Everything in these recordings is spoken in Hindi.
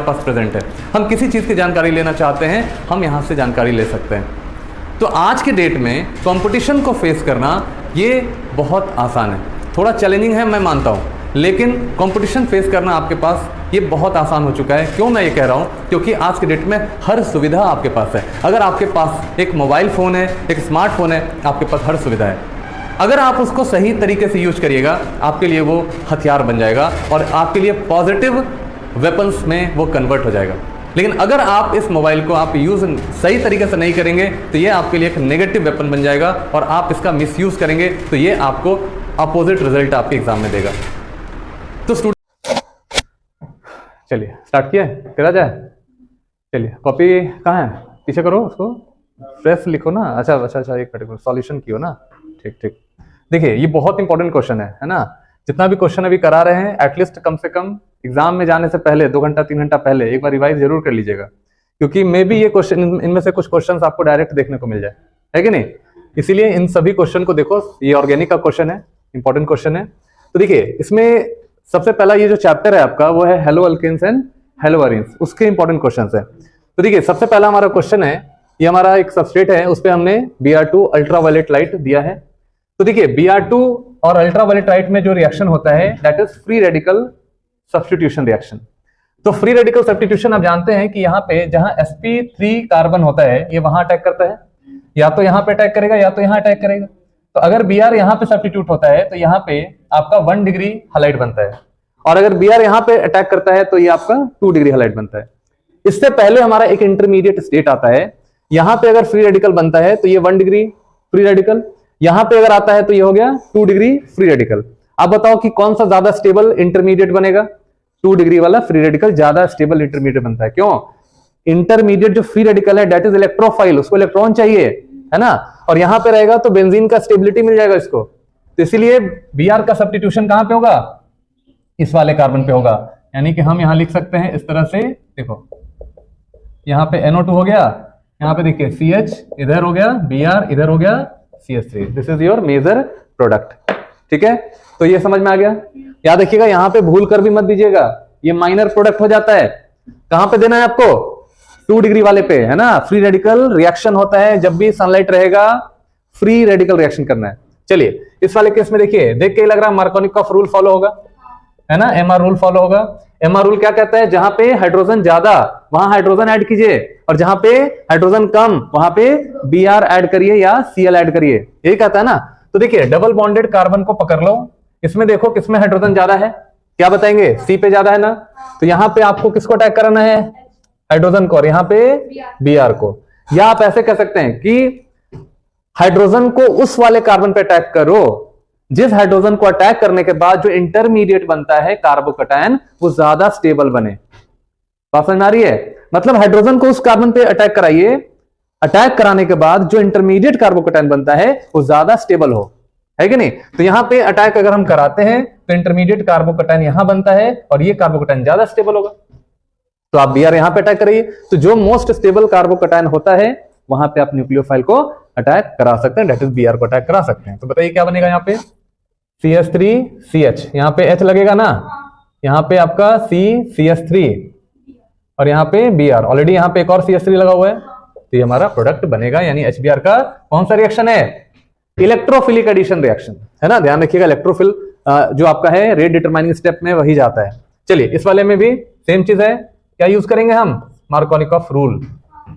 पास प्रेजेंट है। हम किसी चीज़ की जानकारी लेना चाहते हैं, हम यहाँ से जानकारी ले सकते हैं। तो आज के डेट में कंपटीशन को फेस करना ये बहुत आसान है। थोड़ा चैलेंजिंग है, मैं मानता हूँ, लेकिन कंपटीशन फेस करना आपके पास ये बहुत आसान हो चुका है। क्यों मैं ये कह रहा हूँ? क्योंकि आज के डेट में हर सुविधा आपके पास है। अगर आपके पास एक मोबाइल फ़ोन है, एक स्मार्टफोन है, आपके पास हर सुविधा है। अगर आप उसको सही तरीके से यूज करिएगा, आपके लिए वो हथियार बन जाएगा और आपके लिए पॉजिटिव वेपन्स में वो कन्वर्ट हो जाएगा। लेकिन अगर आप इस मोबाइल को आप यूज़ सही तरीके से नहीं करेंगे तो ये आपके लिए एक नेगेटिव वेपन बन जाएगा और आप इसका मिसयूज़ करेंगे तो ये आपको अपोजिट रिजल्ट आपके एग्जाम में देगा। तो चलिए स्टार्ट किया है, करा जाए। चलिए कॉपी कहाँ है, पीछे करो उसको, फ्रेश लिखो ना। अच्छा, एक मिनट सॉल्यूशन की हो ना, ठीक। देखिए ये बहुत इंपॉर्टेंट क्वेश्चन है ना। जितना भी क्वेश्चन अभी करा रहे हैं, एटलीस्ट कम से कम एग्जाम में जाने से पहले 2 घंटा 3 घंटा पहले एक बार रिवाइज जरूर कर लीजिएगा, क्योंकि मे बी ये क्वेश्चन, इनमें से कुछ क्वेश्चन आपको डायरेक्ट देखने को मिल जाए, है कि नहीं। इसीलिए इन सभी क्वेश्चन को देखो। ये ऑर्गेनिक का क्वेश्चन है, इंपॉर्टेंट क्वेश्चन है। तो देखिए इसमें सबसे पहला ये जो चैप्टर है आपका वो है haloalkanes and haloarenes, उसके इंपॉर्टेंट क्वेश्चन है। तो देखिए सबसे पहला हमारा क्वेश्चन है, ये हमारा एक सबस्ट्रेट है, उस पर हमने Br2 अल्ट्रावायलेट लाइट दिया है। तो देखिए Br2 और अल्ट्रावायलेट लाइट में जो रिएक्शन होता है that is free radical substitution reaction. तो फ्री रेडिकल सब्स्टिट्यूशन आप जानते हैं कि यहाँ पे जहां sp3 कार्बन होता है ये वहां अटैक करता है, या तो यहाँ पे अटैक करेगा या तो यहाँ अटैक करेगा। तो अगर Br यहाँ पे सब्स्टिट्यूट होता है तो यहाँ पे आपका 1 डिग्री हैलाइड बनता है, और अगर Br यहाँ पे अटैक करता है तो ये आपका 2 डिग्री हैलाइड बनता है। इससे पहले हमारा एक इंटरमीडिएट स्टेट आता है, यहाँ पे अगर फ्री रेडिकल बनता है तो ये 1 डिग्री फ्री रेडिकल, यहाँ पे अगर आता है तो ये हो गया 2 डिग्री फ्री रेडिकल। अब बताओ कि कौन सा ज्यादा स्टेबल इंटरमीडिएट बनेगा? 2 डिग्री वाला फ्री रेडिकल ज्यादा स्टेबल इंटरमीडिएट बनता है। क्यों? इंटरमीडिएट जो फ्री रेडिकल है दैट इज इलेक्ट्रोफाइल, उसको इलेक्ट्रॉन चाहिए, है ना, और यहां पे रहेगा तो बेंजीन का स्टेबिलिटी मिल जाएगा इसको। तो इसीलिए Br का सब्स्टिट्यूशन कहां पे होगा? इस वाले कार्बन पे होगा। यानी कि हम यहां लिख सकते हैं इस तरह से, देखो यहाँ पे NO2 हो गया, यहाँ पे देखिए CH इधर हो गया, Br इधर हो गया, CH3। This is your major product. ठीक है, तो ये समझ में आ गया। याद रखिएगा यहाँ पे भूल कर भी मत दीजिएगा, ये माइनर प्रोडक्ट हो जाता है। कहां पे देना है आपको? 2 डिग्री वाले पे, है ना। फ्री रेडिकल रिएक्शन होता है जब भी सनलाइट रहेगा, फ्री रेडिकल रिएक्शन करना है। चलिए इस वाले केस में देखिए, देख के लग रहा है मार्कोनिकॉफ रूल फॉलो होगा, है ना, MR रूल फॉलो होगा। MR रूल क्या कहता है? जहां पे हाइड्रोजन ज्यादा वहां हाइड्रोजन ऐड कीजिए, और जहां पे हाइड्रोजन कम वहां पे Br ऐड करिए या Cl ऐड करिए, यही कहता है ना। तो देखिए डबल बॉन्डेड कार्बन को पकड़ लो, इसमें देखो किसमें हाइड्रोजन ज्यादा है, क्या बताएंगे? C पे ज्यादा है ना। तो यहाँ पे आपको किसको अटैक कराना है? हाइड्रोजन को, और यहाँ पे Br को। या आप ऐसे कह सकते हैं कि हाइड्रोजन को उस वाले कार्बन पे अटैक करो जिस हाइड्रोजन को अटैक करने के बाद जो इंटरमीडिएट बनता है कार्बोकैटायन वो ज्यादा स्टेबल बने। बात समझ आ रही है? मतलब हाइड्रोजन को उस कार्बन पे अटैक कराइए, अटैक कराने के बाद जो इंटरमीडिएट कार्बोकैटायन बनता है वो ज्यादा स्टेबल हो, है कि नहीं। तो यहां पे अटैक अगर हम कराते हैं तो इंटरमीडिएट कार्बोकैटायन यहां बनता है और ये कार्बोकैटायन ज्यादा स्टेबल होगा। तो आप Br यहां पे अटैक करिए, तो जो मोस्ट स्टेबल कार्बोकैटायन होता है वहां पे आप न्यूक्लियोफाइल को अटैक करा सकते हैं, दैट इज Br को अटैक करा सकते हैं। तो बताइए क्या बनेगा? यहाँ पे CH3CH, यहाँ पे H लगेगा ना, यहाँ पे आपका CH3 और यहाँ पे Br, ऑलरेडी यहाँ पे एक और CH3 लगा हुआ है, तो ये हमारा प्रोडक्ट बनेगा। यानी HBr का कौन सा रिएक्शन है? इलेक्ट्रोफिलिक एडिशन रिएक्शन, है ना। ध्यान रखिएगा इलेक्ट्रोफिल जो आपका है रेट डिटरमाइनिंग स्टेप में वही जाता है। चलिए इस वाले में भी सेम चीज है, क्या यूज करेंगे हम? Markovnikov rule.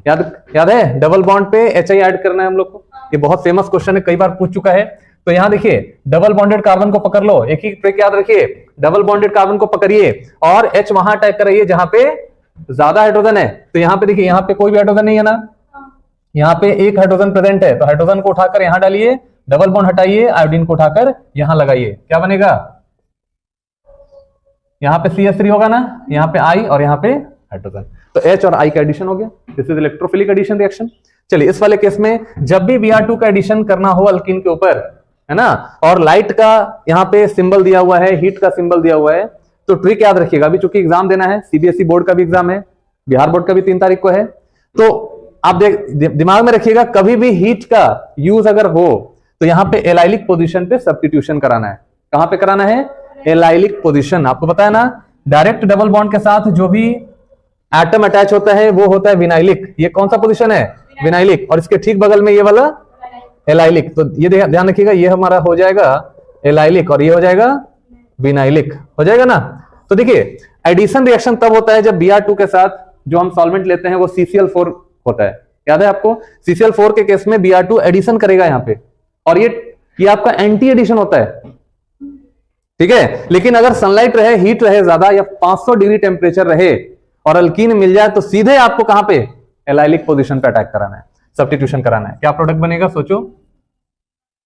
याद है? डबल बॉन्ड पे HI ऐड करना है हम लोग को। ये बहुत फेमस क्वेश्चन है, कई बार पूछ चुका है। तो यहां देखिए डबल बॉन्डेड कार्बन को पकड़ लो, एक ही ट्रिक याद रखिए, डबल बॉन्डेड कार्बन को पकड़िए और H वहां अटैक कराइए जहां पे ज्यादा हाइड्रोजन है। तो यहाँ पे देखिए, यहाँ पे कोई भी हाइड्रोजन नहीं है ना, यहाँ पे एक हाइड्रोजन प्रेजेंट है, तो हाइड्रोजन को उठाकर यहां डालिए, डबल बॉन्ड हटाइए, आयोडीन को उठाकर यहां लगाइए, क्या बनेगा? यहाँ पे CH3 होगा ना, यहाँ पे I और यहाँ पे हाइड्रोजन, तो H और I का एडिशन हो गया। This is electrophilic addition reaction. चलिए इस वाले केस में जब भी Br2 का एडिशन करना हो अल्कीन के ऊपर, है ना, और लाइट का यहाँ पे सिंबल दिया हुआ है, हीट का सिंबल दिया हुआ है, तो ट्रिक याद रखिएगा। अभी चूंकि एग्जाम देना है, CBSE बोर्ड का भी एग्जाम है, बिहार बोर्ड का भी 3 तारीख को है, तो आप दिमाग में रखिएगा कभी भी हीट का यूज अगर हो तो यहाँ पे एलाइलिक पोजीशन पे सब्स्टिट्यूशन कराना है। कहां पे कराना है? Allylic position. आपको पता है ना, डायरेक्ट डबल बॉन्ड के साथ जो भी एटम अटैच होता है वो होता है विनाइलिक। ये कौन सा पोजीशन है? विनाइलिक। और इसके ठीक बगल में ये वाला एलाइलिक। तो ये ध्यान रखिएगा, ये हमारा हो जाएगा एलाइलिक और ये हो जाएगा विनाइलिक, हो जाएगा ना। तो देखिए एडिशन रिएक्शन तब होता है जब Br2 के साथ जो हम सॉल्वेंट लेते हैं वो CCl4 होता है। याद है आपको? CCl4 के केस में Br2 एडिशन करेगा यहां पे, और ये आपका एंटी एडिशन होता है, ठीक है। लेकिन अगर सनलाइट रहे, हीट रहे ज्यादा, या 500 डिग्री टेम्परेचर रहे और अल्कीन मिल जाए, तो सीधे आपको कहां पे? एलाइलिक पोजीशन पे अटैक कराना है, सब्स्टिट्यूशन कराना है। क्या प्रोडक्ट बनेगा सोचो?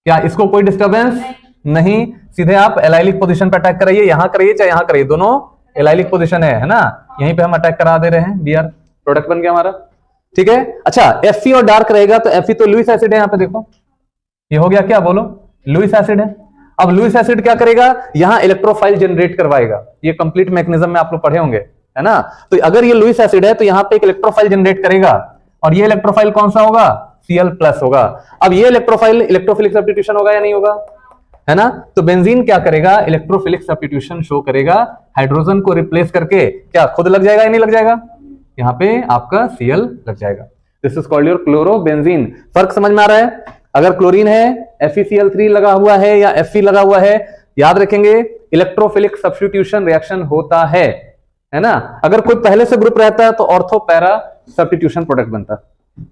क्या इसको कोई डिस्टर्बेंस नहीं, सीधे आप एलाइलिक पोजीशन पे अटैक कराइए, यहां कराइए चाहे यहां कराइए, दोनों एलाइलिक पोजीशन है ना। यहीं पे हम अटैक करा दे रहे हैं। Br प्रोडक्ट बन गया हमारा, ठीक है। अच्छा Fe और डार्क रहेगा तो Fe तो लुइस एसिड है, यहां पे देखो ये हो गया क्या? बोलो, लुइस एसिड है। अब लुइस एसिड क्या करेगा? यहां इलेक्ट्रोफाइल जनरेट करवाएगा। ये कंप्लीट मैकेनिज्म में आप लोग पढ़े होंगे, है ना। तो अगर ये लुइस एसिड है तो यहां पे एक इलेक्ट्रोफाइल जनरेट करेगा, और ये इलेक्ट्रोफाइल कौन सा होगा? Cl+ होगा। अब ये इलेक्ट्रोफाइल इलेक्ट्रोफिलिक सब्स्टिट्यूशन होगा या नहीं होगा? है ना। तो बेंजीन क्या करेगा? इलेक्ट्रोफिलिक सब्स्टिट्यूशन शो करेगा, हाइड्रोजन को रिप्लेस करके क्या खुद लग जाएगा या नहीं लग जाएगा? यहां पे आपका Cl लग जाएगा। This is called your chlorobenzene. फर्क समझ में आ रहा है? अगर क्लोरीन है, FeCl3 लगा हुआ है या Fe लगा हुआ है, याद रखेंगे इलेक्ट्रोफिलिक सब्स्टिट्यूशन रिएक्शन होता है ना। अगर कोई पहले से ग्रुप रहता है तो ऑर्थो पैरा सब्स्टिट्यूशन प्रोडक्ट बनता,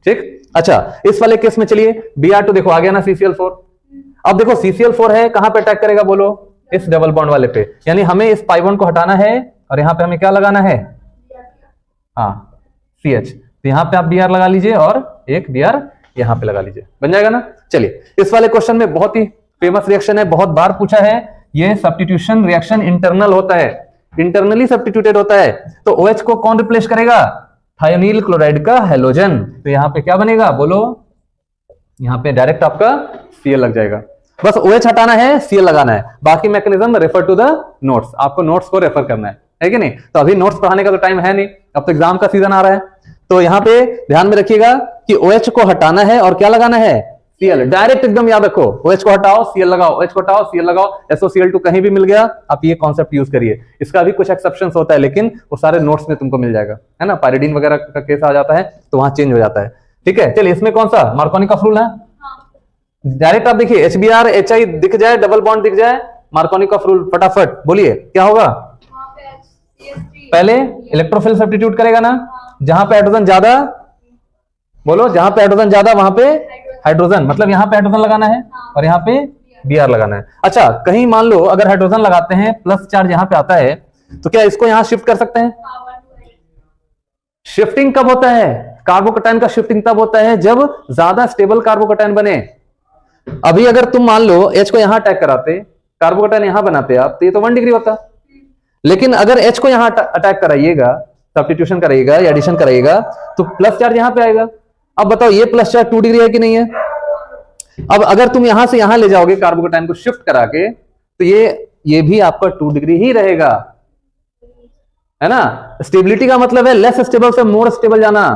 ठीक। अच्छा इस वाले केस में चलिए Br2 देखो आ गया ना CCl4। अब देखो CCl4 है, कहां पे अटैक करेगा बोलो? इस डबल बॉन्ड वाले पे, यानी हमें इस पाई बॉन्ड को हटाना है और यहां पे हमें क्या लगाना है? हाँ CH। तो यहां पे आप Br लगा लीजिए और एक Br यहां पे लगा लीजिए, बन जाएगा ना। चलिए इस वाले क्वेश्चन में बहुत ही फेमस रिएक्शन है, बहुत बार पूछा है। ये सब्स्टिट्यूशन रिएक्शन इंटरनल होता है, इंटरनली सब्स्टिट्यूटेड होता है। तो OH को कौन रिप्लेस करेगा? थायोनील क्लोराइड का हैलोजन। तो यहां पे क्या बनेगा बोलो? यहां पे डायरेक्ट आपका Cl लग जाएगा। बस OH हटाना है, Cl लगाना है, बाकी mechanism refer to the notes. आपको नोट्स को रेफर करना है कि नहीं? तो अभी नोट्स पढ़ाने का तो टाइम है नहीं, अब तो एग्जाम का सीजन आ रहा है। तो यहां पे ध्यान में रखिएगा कि OH को हटाना है और क्या लगाना है? Cl। डायरेक्ट एकदम याद रखो, OH को हटाओ Cl लगाओ, OH को हटाओ Cl लगाओ, SOCl2 कहीं भी मिल गया आप ये कॉन्सेप्ट यूज करिए। इसका भी कुछ एक्सेप्शंस होता है, लेकिन वो सारे नोट्स में तुमको मिल जाएगा, है ना। पायरिडीन वगैरह का केस आ जाता है तो वहां चेंज हो जाता है, ठीक है। चलिए इसमें कौन सा मार्कोनिकॉफ रूल है? डायरेक्ट आप देखिए HBr HI दिख जाए, डबल बॉन्ड दिख जाए, मार्कोनिकॉफ रूल फटाफट बोलिए क्या होगा? पहले इलेक्ट्रोफिल सब्स्टिट्यूट करेगा ना, जहां पे हाइड्रोजन ज्यादा, बोलो जहां पे हाइड्रोजन ज्यादा वहां पे हाइड्रोजन, मतलब यहां पे हाइड्रोजन लगाना है और यहां पे Br लगाना है। अच्छा कहीं मान लो अगर हाइड्रोजन लगाते हैं, प्लस चार्ज यहां पे आता है, तो क्या इसको यहां शिफ्ट कर सकते हैं? शिफ्टिंग कब होता है? कार्बोकैटायन का शिफ्टिंग तब होता है जब ज्यादा स्टेबल कार्बोकैटायन बने। अभी अगर तुम मान लो H को यहां अटैक कराते, कार्बोकैटायन यहां बनाते आप, तो ये तो 1 डिग्री होता। लेकिन अगर H को यहां अटैक कराइएगा, सब्स्टिट्यूशन कराइएगा या एडिशन कराइएगा, तो प्लस चार्ज यहां पे आएगा। अब बताओ ये प्लस चार्ज 2 डिग्री है कि नहीं है? अब अगर तुम यहां से यहां ले जाओगे कार्बोकैटायन को शिफ्ट करा के, तो ये भी आपका 2 डिग्री ही रहेगा, है ना। स्टेबिलिटी का मतलब है लेस स्टेबल से मोर स्टेबल जाना,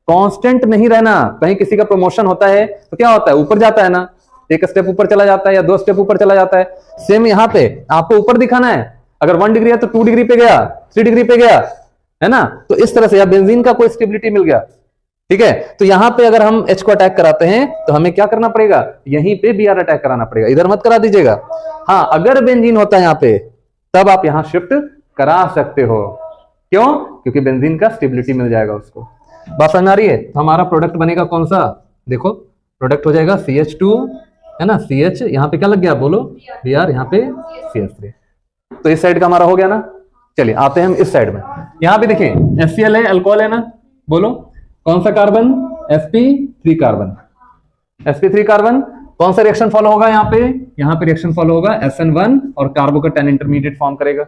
कांस्टेंट नहीं रहना। कहीं किसी का प्रमोशन होता है तो क्या होता है? ऊपर जाता है ना, एक स्टेप ऊपर चला जाता है या 2 स्टेप ऊपर चला जाता है। सेम यहां पे आपको ऊपर दिखाना है, अगर 1 डिग्री है तो 2 डिग्री पे गया, 3 डिग्री पे गया, है ना। तो इस तरह से या बेंजीन का कोई स्टेबिलिटी मिल गया, ठीक है। तो यहां पे अगर हम H को अटैक कराते हैं तो हमें क्या करना पड़ेगा? यहीं पे Br अटैक कराना पड़ेगा, इधर मत करा दीजिएगा। हाँ अगर बेंजीन होता है यहां पे, तब आप यहां शिफ्ट करा सकते हो। क्यों? क्योंकि बेंजीन का स्टेबिलिटी मिल जाएगा उसको। बात समझ आ रही है? तो हमारा प्रोडक्ट बनेगा कौन सा? देखो प्रोडक्ट हो जाएगा CH2, है ना। CH यहां पे क्या लग गया बोलो? Br, यहाँ पे CH3। तो इस साइड का हमारा हो गया ना। चलिए आते हैं हम इस साइड में। यहां पे देखिए HCl है, अल्कोहल है ना, बोलो कौन सा carbon? sp3 carbon. sp3 carbon कौन सा रिएक्शन फॉलो होगा? यहाँ पे रिएक्शन फॉलो होगा SN1 और कार्बोकैटायन इंटरमीडिएट फॉर्म करेगा,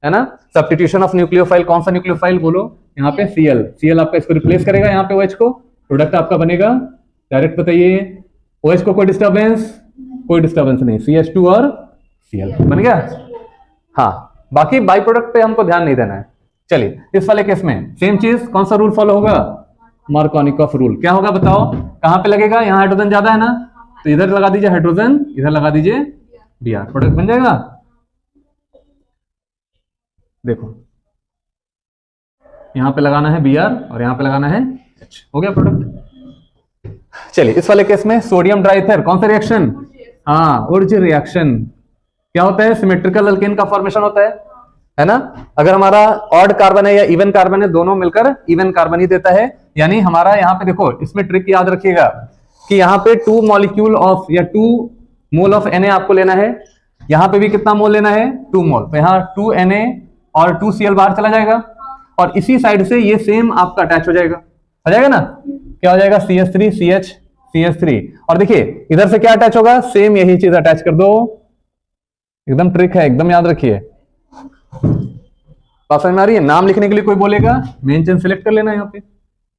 है ना। सब्स्टिट्यूशन ऑफ न्यूक्लियोफाइल, कौन सा न्यूक्लियोफाइल बोलो? यहाँ पे Cl आपका इसको रिप्लेस करेगा यहाँ पे OH को, प्रोडक्ट आपका बनेगा। डायरेक्ट बताइए OH को कोई डिस्टर्बेंस? कोई डिस्टर्बेंस नहीं, CH2 और Cl बन गया। हाँ बाकी बाई प्रोडक्ट पे हमको ध्यान नहीं देना है। चलिए इस वाले केस में सेम चीज, कौन सा रूल फॉलो होगा? Markovnikov rule. क्या होगा बताओ? कहां पे लगेगा? यहाँ हाइड्रोजन ज्यादा है ना, तो इधर लगा दीजिए हाइड्रोजन, इधर लगा दीजिए Br, प्रोडक्ट बन जाएगा। देखो यहाँ पे लगाना है Br और यहाँ पे लगाना है H, हो गया प्रोडक्ट। चलिए इस वाले केस में सोडियम डाइथर, कौन सा रिएक्शन? हाँ, उर्ज रिएक्शन। क्या होता है? सिमेट्रिकल अल्केन का फॉर्मेशन होता है ना। अगर हमारा ऑड कार्बन है या इवन कार्बन है, दोनों मिलकर इवन कार्बन ही देता है। यानी हमारा यहाँ पे देखो, इसमें ट्रिक याद रखिएगा कि यहाँ पे 2 मॉलिक्यूल ऑफ या 2 मोल ऑफ Na आपको लेना है। यहाँ पे भी कितना मोल लेना है? 2 मोल। तो यहाँ 2 Na और 2 Cl बाहर चला जाएगा और इसी साइड से ये सेम आपका अटैच हो जाएगा ना। क्या हो जाएगा? CH3 CH CH3। और देखिए इधर से क्या अटैच होगा? सेम यही चीज अटैच कर दो। एकदम ट्रिक है, एकदम याद रखिए। बात समझ में आ रही है? नाम लिखने के लिए कोई बोलेगा, मेन चेन सिलेक्ट कर लेना। यहाँ पे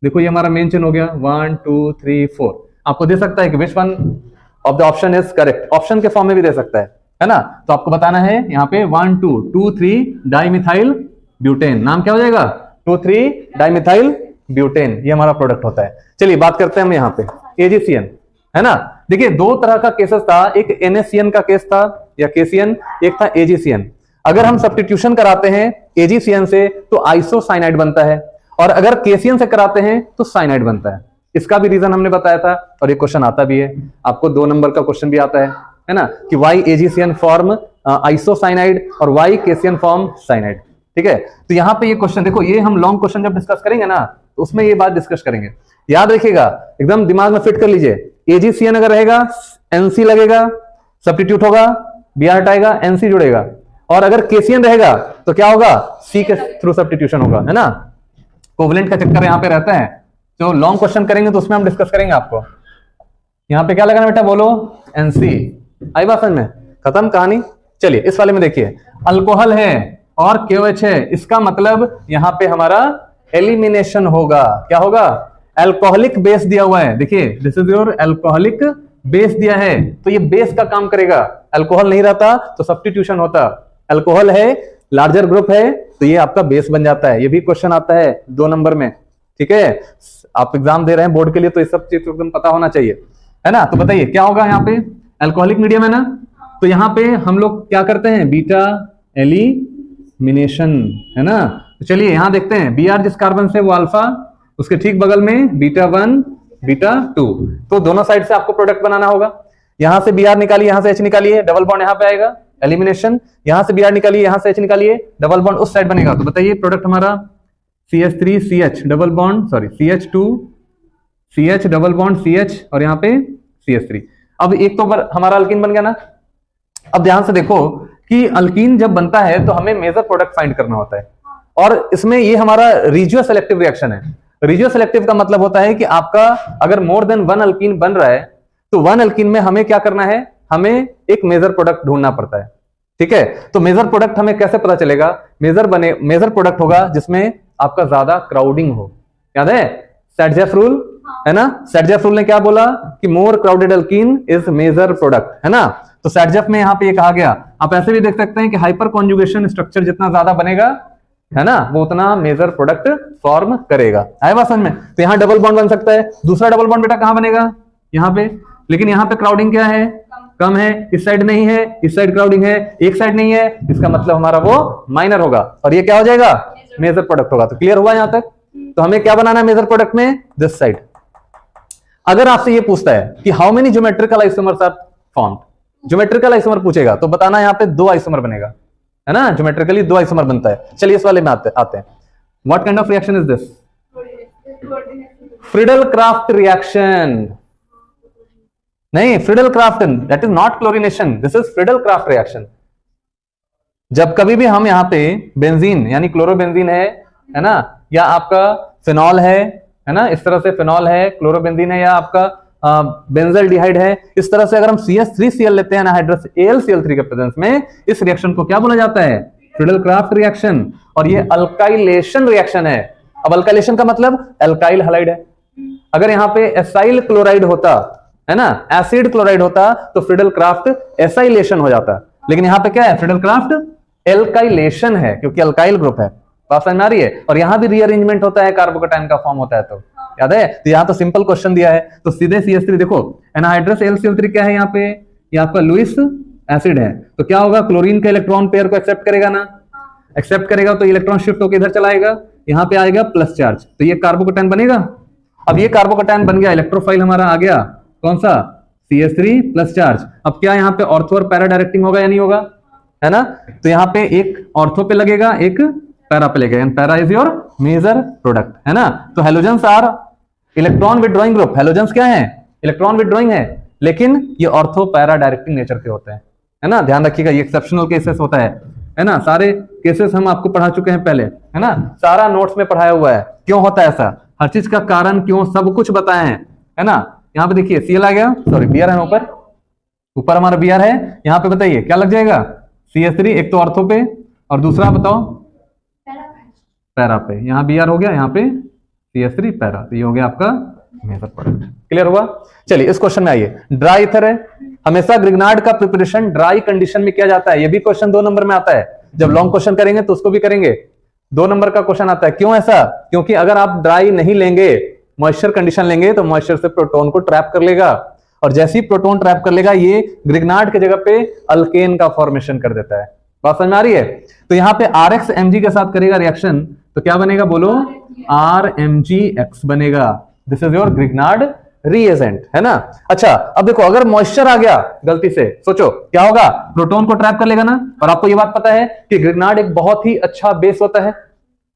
देखो ये हमारा मेन चेन हो गया 1 2 3 4। आपको दे सकता है कि which one of the option is correct, option के फॉर्म में भी दे सकता है ना। तो आपको बताना है यहाँ पे 1 2 2 3 डाइमिथाइल ब्यूटेन। नाम क्या हो जाएगा? 2 3 डाइमिथाइल ब्यूटेन। ये हमारा प्रोडक्ट होता है। चलिए बात करते हैं हम यहाँ पे AgCN, है ना। देखिए 2 तरह का केसेस था, एक NaCN का केस था या KCN, एक था AgCN। अगर हम सब्स्टिट्यूशन कराते हैं AgCN से तो आइसोसाइनाइड बनता है, और अगर KCN से कराते हैं तो साइनाइड बनता है। इसका भी रीजन हमने बताया था और ये क्वेश्चन आता भी है आपको, 2 नंबर का क्वेश्चन भी आता है ना, कि वाई AgCN फॉर्म आइसोसाइनाइड और वाई KCN फॉर्म साइनाइड। ठीक है, तो यहाँ पे ये क्वेश्चन देखो, ये हम लॉन्ग क्वेश्चन जब डिस्कस करेंगे ना तो उसमें ये बात डिस्कस करेंगे। याद रखिएगा, एकदम दिमाग में फिट कर लीजिए। AgCN अगर रहेगा NC लगेगा, सब्स्टिट्यूट होगा, Br हटाएगा, NC जुड़ेगा। और अगर KCN रहेगा तो क्या होगा? C के थ्रू सब्स्टिट्यूशन होगा, है ना। कोवलेंट का चक्कर यहाँ पे रहता है। तो लॉन्ग क्वेश्चन करेंगे तो उसमें हम डिस्कस करेंगे आपको। यहाँ पे क्या लगाना बेटा, बोलो? NC। आई बात समझ में? खत्म कहानी। चलिए इस वाले में देखिए, अल्कोहल है और KOH है, इसका मतलब यहाँ पे हमारा एलिमिनेशन होगा। क्या होगा? अल्कोहलिक बेस दिया हुआ है, देखिए this is your alcoholic base दिया है, तो ये बेस का काम करेगा। अल्कोहल नहीं रहता तो सब्स्टिट्यूशन होता, अल्कोहल है, लार्जर ग्रुप है, तो ये आपका बेस बन जाता है। ये भी क्वेश्चन आता है 2 नंबर में। ठीक है, आप एग्जाम दे रहे हैं बोर्ड के लिए तो ये सब चीज एकदम पता होना चाहिए, है ना। तो बताइए क्या होगा यहाँ पे? अल्कोहलिक मीडियम है ना, तो यहाँ पे हम लोग क्या करते हैं? बीटा एलिमिनेशन, है ना। तो चलिए यहाँ देखते हैं, Br जिस कार्बन से वो अल्फा, उसके ठीक बगल में β1 β2, तो दोनों साइड से आपको प्रोडक्ट बनाना होगा। यहां से Br निकालिए, यहां से H निकालिए, डबल बॉन्ड यहां पे आएगा, एलिमिनेशन। यहां से Br निकालिए, यहां से H निकालिए, डबल बॉन्ड उस साइड बनेगा। तो बताइए प्रोडक्ट हमारा CH3 CH double bond, sorry CH2 CH double bond CH और यहाँ पे CH3। अब एक तो हमारा अल्कीन बन गया ना। अब ध्यान से देखो कि अल्कीन जब बनता है तो हमें मेजर प्रोडक्ट फाइंड करना होता है, और इसमें ये हमारा रिजियो सेलेक्टिव रिएक्शन है। रिजियो सेलेक्टिव का मतलब होता है कि आपका अगर मोर देन 1 अल्कीन बन रहा है तो 1 अल्कीन में हमें क्या करना है? हमें एक मेजर प्रोडक्ट ढूंढना पड़ता है। ठीक है, तो मेजर प्रोडक्ट हमें कैसे पता चलेगा? मेजर प्रोडक्ट होगा जिसमें आपका ज्यादा क्राउडिंग हो। याद है सैडजेफ रूल, है ना। सैडजेफ रूल ने क्या बोला कि more crowded alkene is major product, है ना। तो सैडजेफ में यहाँ पे ये कहा गया। आप ऐसे भी देख सकते हैं कि हाइपर कॉन्जुगेशन स्ट्रक्चर जितना ज्यादा बनेगा, है ना, वो उतना मेजर प्रोडक्ट फॉर्म करेगा। आए बात समझ में? तो यहाँ डबल बॉन्ड बन सकता है। दूसरा डबल बॉन्ड बेटा कहां बनेगा? यहाँ पे। लेकिन यहाँ पे क्राउडिंग क्या है? कम है। इस साइड नहीं है, इस साइड क्राउडिंग है, एक साइड नहीं है, इसका मतलब हमारा वो माइनर होगा और ये क्या हो जाएगा? मेजर प्रोडक्ट होगा। तो क्लियर हुआ यहाँ तक? तो हमें क्या बनाना है मेजर प्रोडक्ट में? This side. अगर आपसे ये पूछता है कि how many geometrical isomers are formed, geometrical isomer पूछेगा तो बताना यहाँ पे 2 आइसोमर बनेगा, है ना। ज्योमेट्रिकली 2 आइसोमर बनता है। चलिए इस वाले में आते हैं। What kind of reaction is this? Friedel Craft reaction. नहीं, Friedel Craft, that is not chlorination, this is Friedel Craft reaction. जब कभी भी हम यहाँ पे बेंजीन यानी क्लोरोबेंजीन है ना, या आपका फिनॉल है ना, इस तरह से फिनॉल है, क्लोरोबेंजीन है, या आपका बेंजल्डिहाइड है, इस तरह से अगर हम CH3Cl लेते हैं एनहाइड्रस AlCl3 के प्रेजेंस में, इस रिएक्शन को क्या बोला जाता है? Friedel Craft reaction. और ये अल्काइलेशन रिएक्शन है। अब अल्काइलेशन का मतलब एल्काइल हैलाइड है। अगर यहाँ पे एसाइल क्लोराइड होता, है ना, एसिड क्लोराइड होता, तो फ्रीडल क्राफ्ट एसाइलेशन हो जाता। लेकिन यहाँ पे क्या है? फ्रीडल क्राफ्ट एल्काइलेशन है, क्योंकि अल्काइल ग्रुप है। बात समझ में आ रही है? और यहाँ भी रीअरेंजमेंट होता है, कार्बोकैटायन का फॉर्म होता है। तो याद है? तो यहाँ तो सिंपल क्वेश्चन दिया है, तो सीधे CH3 देखो, एनहाइड्रस AlCl3 क्या है यहाँ पे? ये आपका लुईस एसिड है। तो क्या होगा? क्लोरीन के इलेक्ट्रॉन पेयर को एक्सेप्ट करेगा ना, एक्सेप्ट करेगा तो इलेक्ट्रॉन शिफ्ट होकर इधर चलाएगा, यहाँ पे आएगा प्लस चार्ज, तो ये कार्बोकैटायन बनेगा। अब ये कार्बोकैटायन बन गया, इलेक्ट्रोफाइल हमारा आ गया कौन सा, CH3 प्लस चार्ज। अब क्या यहाँ पे ऑर्थो और पैरा डायरेक्टिंग होगा या नहीं होगा, है ना। तो यहाँ पे एक ऑर्थो पे लगेगा, एक पैरा पे लगेगा, para is your major product, है ना। तो halogens are electron withdrawing group, halogens क्या है, इलेक्ट्रॉन विड्रॉइंग है, लेकिन ये ऑर्थो पैरा डायरेक्टिंग नेचर के होते हैं, है ना। ध्यान रखिएगा, ये एक्सेप्शनल केसेस होता है ना। सारे केसेस हम आपको पढ़ा चुके हैं पहले, है ना, सारा नोट्स में पढ़ाया हुआ है, क्यों होता है ऐसा, हर चीज का कारण क्यों, सब कुछ बताए हैं, है ना। यहाँ पे देखिए Cl आ गया, सॉरी Br है ऊपर हमारा Br है, यहाँ पे बताइए क्या लग जाएगा, CH3, एक तो ऑर्थो पे और दूसरा बताओ पैरा पे, यहाँ Br हो गया, यहाँ पे CH3 पैरा, तो ये हो गया आपका मेजर प्रोडक्ट। क्लियर हुआ। चलिए इस क्वेश्चन में आइए, ड्राई ईथर है, हमेशा ग्रिग्नार्ड का प्रिपरेशन ड्राई कंडीशन में किया जाता है, ये भी क्वेश्चन 2 नंबर में आता है, जब लॉन्ग क्वेश्चन करेंगे तो उसको भी करेंगे, 2 नंबर का क्वेश्चन आता है। क्यों ऐसा, क्योंकि अगर आप ड्राई नहीं लेंगे, मॉइस्चर कंडीशन लेंगे, तो मॉइस्चर से प्रोटोन को ट्रैप कर लेगा, और जैसे ही प्रोटोन ट्रैप कर लेगा, ये ग्रिग्नार्ड की जगह पे अल्केन का फॉर्मेशन कर देता है। बात समझ में आ रही है। तो यहाँ पे RX Mg के साथ करेगा रिएक्शन, तो क्या बनेगा बोलो, RMgX बनेगा। This is your Grignard reagent, है ना। अच्छा अब देखो, अगर मॉइस्चर आ गया गलती से, सोचो क्या होगा, प्रोटोन को ट्रैप कर लेगा ना। और आपको ये बात पता है कि ग्रिग्नार्ड एक बहुत ही अच्छा बेस होता है,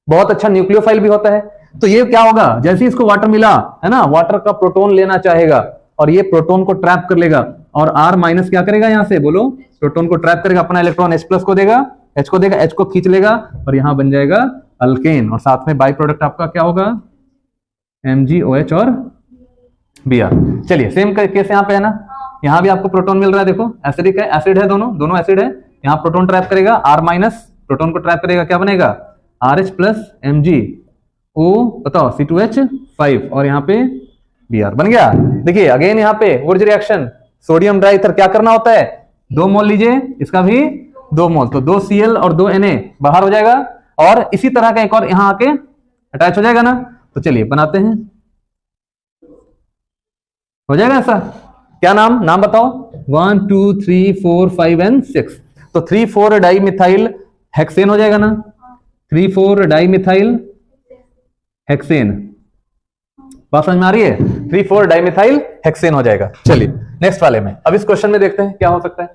बहुत अच्छा न्यूक्लियोफाइल भी होता है। तो ये क्या होगा, जैसे ही इसको वाटर मिला, है ना, वाटर का प्रोटोन लेना चाहेगा और ये प्रोटोन को ट्रैप कर लेगा, और R माइनस क्या करेगा, यहां से बोलो, प्रोटोन को ट्रैप करेगा, अपना इलेक्ट्रॉन H प्लस को देगा, H को देगा, H को खींच लेगा, और यहां बन जाएगा अल्केन, और साथ में बाई प्रोडक्ट आपका क्या होगा, MgOH और Br। चलिए सेम केस यहाँ पे है ना, यहाँ भी आपको प्रोटोन मिल रहा है, देखो एसिडिक है, एसिड है, दोनों एसिड है, यहाँ प्रोटोन ट्रैप करेगा, R माइनस प्रोटोन को ट्रैप करेगा, क्या बनेगा, RH प्लस MgO, बताओ C2H5, और यहाँ पे Br बन गया। देखिए अगेन यहाँ पे वुर्ज रिएक्शन, सोडियम ड्राई ईथर क्या करना होता है, 2 मोल लीजिए, इसका भी 2 मोल, तो 2 Cl और 2 Na बाहर हो जाएगा, और इसी तरह का एक और यहाँ आके अटैच हो जाएगा ना। तो चलिए बनाते हैं, हो जाएगा ऐसा। क्या नाम बताओ, 1 2 3 4 5 एंड 6, तो 3,4 डाई मिथाइल हेक्सेन हो जाएगा ना, 3,4 डाई मिथाइल हेक्सेन। बात समझ में आ रही है, 3,4 डाई मिथाइल हेक्सेन हो जाएगा। चलिए नेक्स्ट वाले में, अब इस क्वेश्चन में देखते हैं क्या हो सकता है।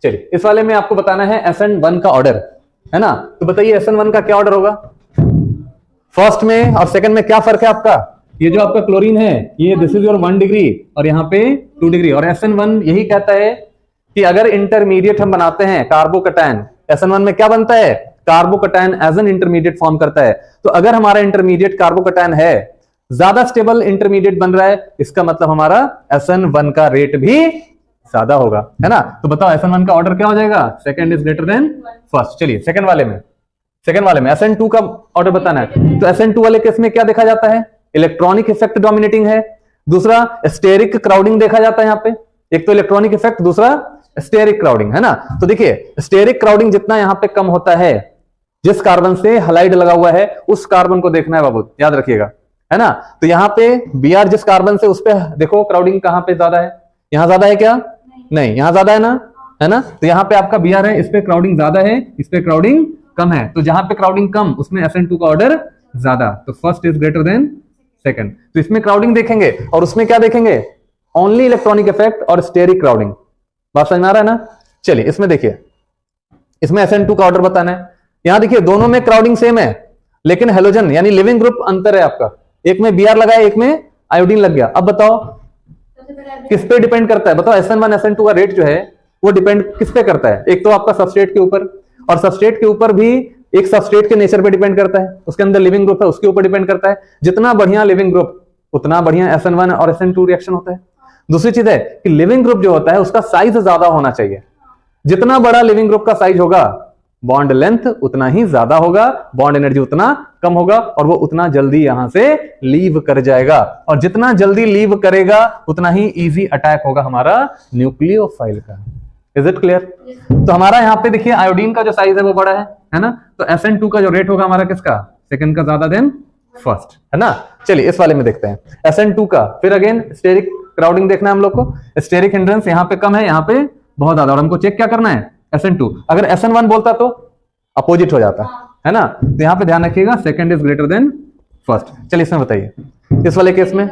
चलिए इस वाले में आपको बताना है SN1 का ऑर्डर, है ना। तो बताइए SN1 का क्या ऑर्डर होगा, फर्स्ट में और सेकंड में क्या फर्क है आपका। ये जो आपका क्लोरीन है, ये दिस इज योर 1 डिग्री और यहाँ पे 2 डिग्री, और SN1 यही कहता है कि अगर इंटरमीडिएट हम बनाते हैं कार्बोकैटायन, SN1 में क्या बनता है, carbocation as an intermediate form करता है। तो अगर हमारा इंटरमीडिएट कार्बोकैटायन है, ज्यादा स्टेबल इंटरमीडिएट बन रहा है, इसका मतलब हमारा SN1 का रेट भी ज्यादा होगा, है ना। तो बताओ SN1 का ऑर्डर क्या हो जाएगा, second is greater than first. चलिए सेकंड वाले में SN2 का ऑर्डर बताना है। तो SN2 वाले केस में क्या देखा जाता है, इलेक्ट्रॉनिक इफेक्ट डोमिनेटिंग है, दूसरा स्टेरिक क्राउडिंग देखा जाता है। यहाँ पे एक तो इलेक्ट्रॉनिक इफेक्ट, दूसरा स्टेरिक क्राउडिंग, है ना। तो देखिए स्टेरिक क्राउडिंग जितना यहाँ पे कम होता है, जिस कार्बन से हलाइड लगा हुआ है उस कार्बन को देखना है बाबू, याद रखिएगा, है ना। तो यहाँ पे Br जिस कार्बन से, उस पे देखो क्राउडिंग कहाँ पे ज्यादा है, यहाँ ज्यादा है क्या, नहीं यहाँ ज्यादा है ना, है ना। तो यहाँ पे आपका Br है, इस पे क्राउडिंग ज्यादा है, इस पे क्राउडिंग कम है। तो जहां पे क्राउडिंग कम, उसमें SN2 का ऑर्डर ज्यादा, तो first is greater than second. तो इसमें क्राउडिंग देखेंगे और उसमें क्या देखेंगे, ओनली इलेक्ट्रॉनिक इफेक्ट और स्टेरिक क्राउडिंग। बात समझ में आ रहा है ना। चलिए इसमें देखिए, इसमें SN2 का ऑर्डर बताना है। यहां देखिए दोनों में क्राउडिंग सेम है, लेकिन हेलोजन यानी लिविंग ग्रुप अंतर है आपका, एक में Br लगा है, एक में आयोडीन लग गया। अब बताओ किस पे डिपेंड करता है, बताओ SN1 SN2 का रेट जो है वो डिपेंड किस पे करता है, एक तो आपका सबस्ट्रेट के ऊपर, और सबस्ट्रेट के ऊपर भी एक सबस्ट्रेट के नेचर पे डिपेंड करता है, उसके अंदर लिविंग ग्रुप है उसके ऊपर डिपेंड करता है। जितना बढ़िया लिविंग ग्रुप उतना बढ़िया SN1 और SN2 रिएक्शन होता है। दूसरी चीज है कि लिविंग ग्रुप जो होता है उसका साइज ज्यादा होना चाहिए, जितना बड़ा लिविंग ग्रुप का साइज होगा बॉन्ड लेंथ उतना ही ज्यादा होगा, बॉन्ड एनर्जी उतना कम होगा, और वो उतना जल्दी यहां से लीव कर जाएगा, और जितना जल्दी लीव करेगा उतना ही इजी अटैक होगा हमारा न्यूक्लियोफाइल का। Is it clear. तो हमारा यहाँ पे देखिए आयोडीन का जो साइज है वो बड़ा है ना। तो SN2 का जो रेट होगा हमारा किसका, सेकंड का ज्यादा देन फर्स्ट, है ना। चलिए इस वाले में देखते हैं SN2 का। फिर अगेन स्टेरिक क्राउडिंग देखना है हम लोग को, स्टेरिक हिंड्रेंस यहाँ पे कम है, यहाँ पे बहुत ज्यादा, और हमको चेक क्या करना है SN2। अगर SN1 बोलता तो अपोजिट हो जाता, है ना। तो यहाँ पे ध्यान रखिएगा second is greater than first. चलिए इसमें बताइए, इस वाले केस में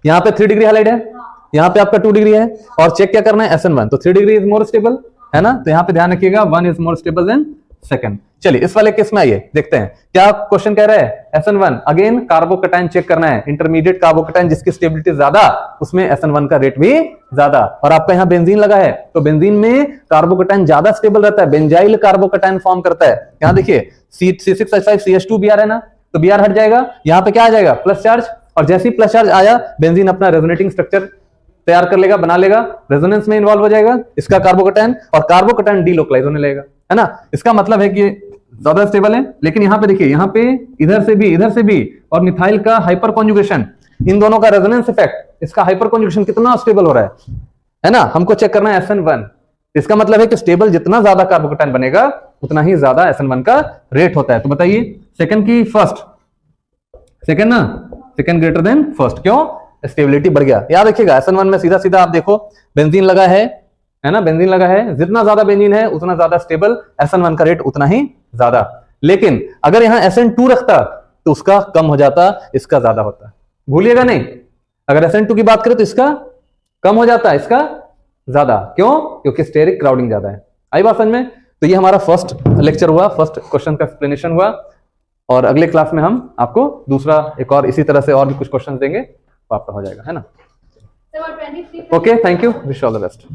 यहाँ पे 3 डिग्री हाईलाइट है, यहाँ पे आपका 2 डिग्री है, और चेक क्या करना है SN1, तो 3 डिग्री इज मोर स्टेबल, है ना। तो यहाँ पे ध्यान रखिएगा 1 is more stable then second. चलिए इस वाले केस में आइए देखते हैं क्या क्वेश्चन कह रहा है। SN1 अगेन कार्बोकैटायन चेक करना है, इंटरमीडिएट कार्बोकैटायन जिसकी स्टेबिलिटी ज्यादा उसमें SN1 का रेट भी ज्यादा। और आपका यहाँ बेंजीन लगा है, तो बेंजीन में कार्बोकैटायन ज्यादा स्टेबल रहता है, बेंजाइल कार्बोकैटायन फॉर्म करता है। यहाँ देखिए C6H5 CH2 Br है ना, तो Br हट जाएगा, यहाँ पे क्या आ जाएगा प्लस चार्ज, और जैसे ही प्लस चार्ज आया बेंजीन अपना रेजोनेटिंग स्ट्रक्चर तैयार कर लेगा, बना लेगा, रेजोनेंस में इन्वॉल्व हो जाएगा इसका कार्बोकैटायन, और कार्बोकैटायन डीलोकलाइज होने लगेगा, है ना। इसका मतलब है कि ज्यादा स्टेबल है। लेकिन यहाँ पे देखिए, यहाँ पे इधर से भी और मिथाइल का हाइपर कॉन्जुगेशन, इन दोनों का रेजोनेंस इफेक्ट, इसका हाइपर कॉन्जुगेशन कितना स्टेबल हो रहा है ना। हमको चेक करना है SN1, इसका मतलब है कि स्टेबल जितना ज्यादा कार्बोकैटायन बनेगा उतना ही ज्यादा SN1 का रेट होता है। तो बताइए सेकंड की फर्स्ट, सेकंड ना, सेकंड ग्रेटर देन फर्स्ट, क्यों, स्टेबिलिटी बढ़ गया। याद रखिएगा SN1 में सीधा सीधा आप देखो बेंजीन लगा है ना, बेंजीन लगा है, जितना ज्यादा बेंजीन है उतना ज्यादा स्टेबल, SN1 का रेट उतना ही ज्यादा। लेकिन अगर यहां SN2 रखता तो उसका कम हो जाता, इसका ज्यादा होता, भूलिएगा नहीं। अगर SN2 की बात करें तो इसका कम हो जाता है, इसका ज्यादा, क्यों, क्योंकि स्टेरिक क्राउडिंग ज्यादा है। आई बात समझ में। तो ये हमारा फर्स्ट लेक्चर हुआ, फर्स्ट क्वेश्चन का एक्सप्लेनेशन हुआ, और अगले क्लास में हम आपको दूसरा एक और इसी तरह से और भी कुछ क्वेश्चन देंगे, तो आपका हो जाएगा, है ना। Okay, thank you, wish all the best.